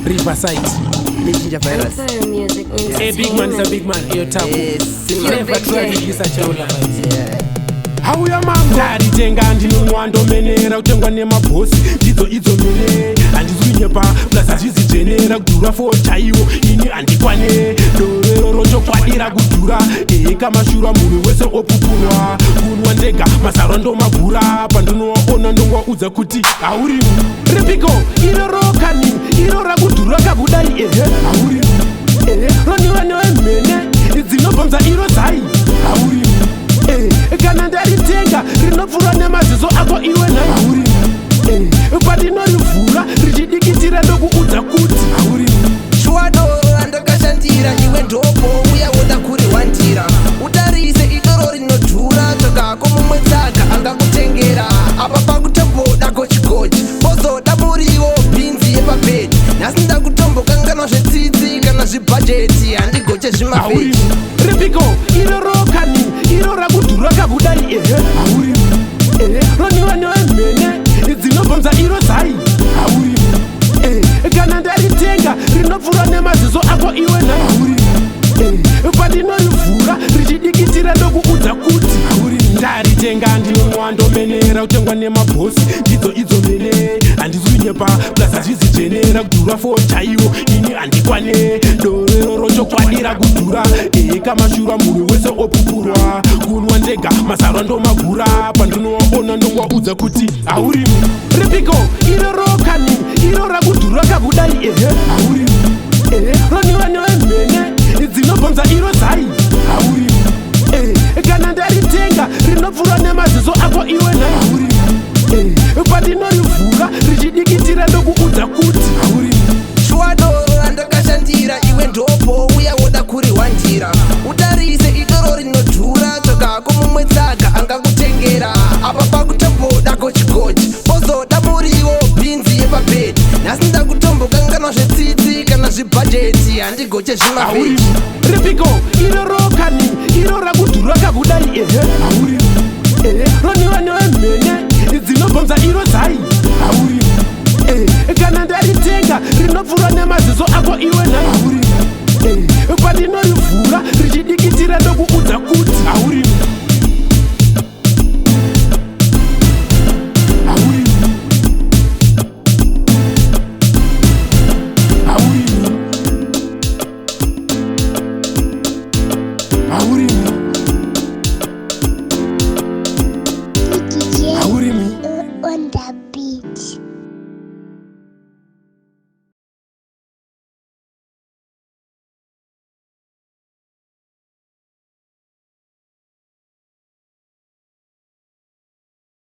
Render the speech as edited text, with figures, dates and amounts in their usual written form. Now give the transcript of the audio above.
Riverside. Lechinja virus. Hey, big man is a big man. You're tough. Never try to use such a life. Hauya mango ndaritenga ndinonwa ndomenera kutengwa nemabhosi ndidzo idzo mene handizwi nyepa plus hazvizijenera kudhura fo chaiwo ini handikwane dorero rotokwadira kudhura kamashura munhu wese opupurwa kunwa ndega mazaro ndomagura pandinowaona ndongwaudza kuti haurimu ripiko iro rokani iro rakudhura kakudai haurimu roniwa nevemene dzinobvamza iro zai haurimu kana ndaritenga rinopfura nemaziso ako iwe nhauri patinorivhura richidikitira ndokuudza kuti hauri shwadoro andakashandira iwe ndopo uyaoda kuriwandira utarise idoro rinodhura tsvakako mumwe tsaka angakutengera apa pakutomboda kochikochi bozoda muriwo bhinzi yepabhedi nhasi ndakutombokanganwa zvetsitsi kana zvibhajeti handigoche zvimavheji ripiko iro rokani iro rakudhura kakudai hauri roniwa nevemene dzinobvamza iro zai hauri kana ndaritenga rinopfura nemaziso ako iwe nhauri patinorivhura richidikitira ndokuudza kuti hauri ndaritenga ndinonwa ndomenera kutengwa nemabhosi ndidzo idzo mene handizwi nyepa plus hazvizijenera kudhura fo chaiwo ini handikwane dorero rotokwadira kudhura kamashura munhu wese opupurwa kunwa ndega mazarwa ndomagura pandinowaona ndongwaudza kuti haurimu ripiko iro rokani iro rakudhura kakudai haurimu roniwa nevemene dzinobvamza iro zai haurimu kana ndaritenga rinopfura nemaziso ako iwe nhauri patinorivhura richidikitira ndokuudza kuti hauri shwadoro andakashandira iwe ndopo uyaoda kuriwandira utarise idoro rinodhura tsvakako mumwe tsaka angakutengera apa pakutomboda kochikochi bozoda muriwo bhinzi yepabhedi nhasi ndakutombokanganwa zvetsitsi kana zvibhajeti handigoche zvimavheji ripiko iro rokani iro rakudhura kakudai hauri roniwa nevemene dzinobvamza iro zai hauri kana ndari